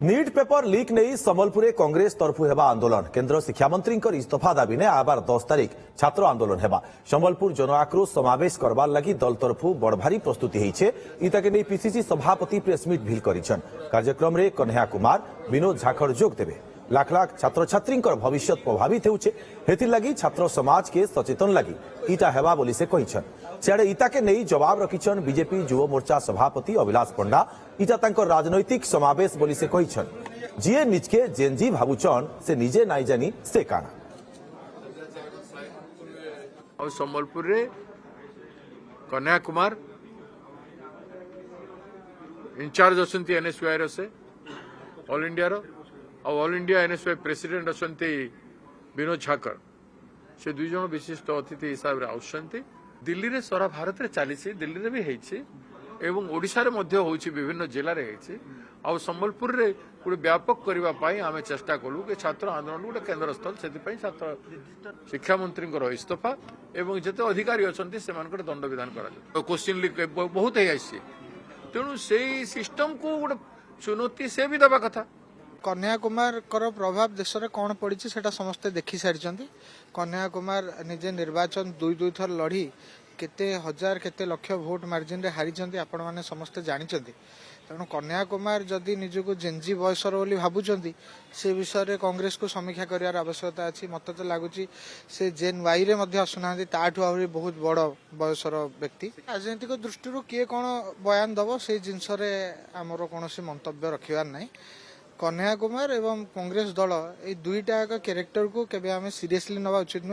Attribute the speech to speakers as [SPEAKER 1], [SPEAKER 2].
[SPEAKER 1] NEET paper leak नहीं संबलपुर कांग्रेस तरफु हेबा आंदोलन केंद्र शिक्षा मंत्री इस्तीफा दाबी ने आबार 10 तारीख छात्र आंदोलन हेबा संबलपुर जन आक्रोश समावेश करवार लगी दल तरफु बड़ भारी प्रस्तुति होइछे इताके नहीं पीसीसी सभापति प्रेस मीट भी करिछन कार्यक्रम रे कन्हैया कुमार विनोद झाखड़ जोग देबे लाख लाख छात्र छात्री भविष्य प्रभावित होउछे हेतिर लगी छात्र समाज के सचेतन लगी इटा हेबा बोली से कहिछन सियाड़े इता के नहीं जवाब रखिछन बीजेपी युव मोर्चा सभापति अभिलाष पंडा इटा तांकर राजनैतिक समावेश बोली से कहिछन जीए निजके जेनजी भाबुचन से निजे नाई जानी से काना
[SPEAKER 2] और संबलपुर रे कन्हैया कुमार इंचार्ज अछंती एनएसयूआई रो से ऑल इंडिया रो और ऑल इंडिया एनएसयूआई प्रेसिडेंट अछंती विनोद झाकर से दुई जन विशिष्ट अतिथि हिसाब रे आउछंती दिल्ली रे सारा भारत रे चलीछि दिल्ली रे भी हेछि एवं ओडिशा रे मध्य होछि विभिन्न जिला रे हेछि और संबलपुर रे पूरे व्यापक करबा पाई आमे चेष्टा कलु के छात्र आंदोलन गोटे केंद्र स्थल सेति पई छात्र शिक्षा मंत्री इस्तीफा एवं जते अधिकारी अछंती सेमानकर दंड विधान करा क्वेश्चन लीक बहुत है आसी तेणु से सिस्टम को गोटे चुनौती से भी दबा कथा
[SPEAKER 3] कन्हैया कुमार प्रभाव देश में कौन पड़ी सेटा समस्ते देखी सारी कन्हैया कुमार निजे निर्वाचन दुई थर लड़ी केते हजार केते लक्ष भोट मार्जिन रे हारी आपण माने समस्ते जानते तेणु कन्हैया कुमार जदि निजको जेनजी बयसर बोली भावुं से विषय में कांग्रेस को समीक्षा करार आवश्यकता अच्छी मत तो लगुच से जेन वाई रे मध्य आसुना ताठू आहरी बहुत बड़ बयसर व्यक्ति राजनीतिक दृष्टि किए कौन बयान दब से जिनस आमर कौन मंतव्य रखार ना कन्हैया कुमार एवं कांग्रेस दल ये दुईटा कैरेक्टर को केबे आमे सीरियसली नवा उचित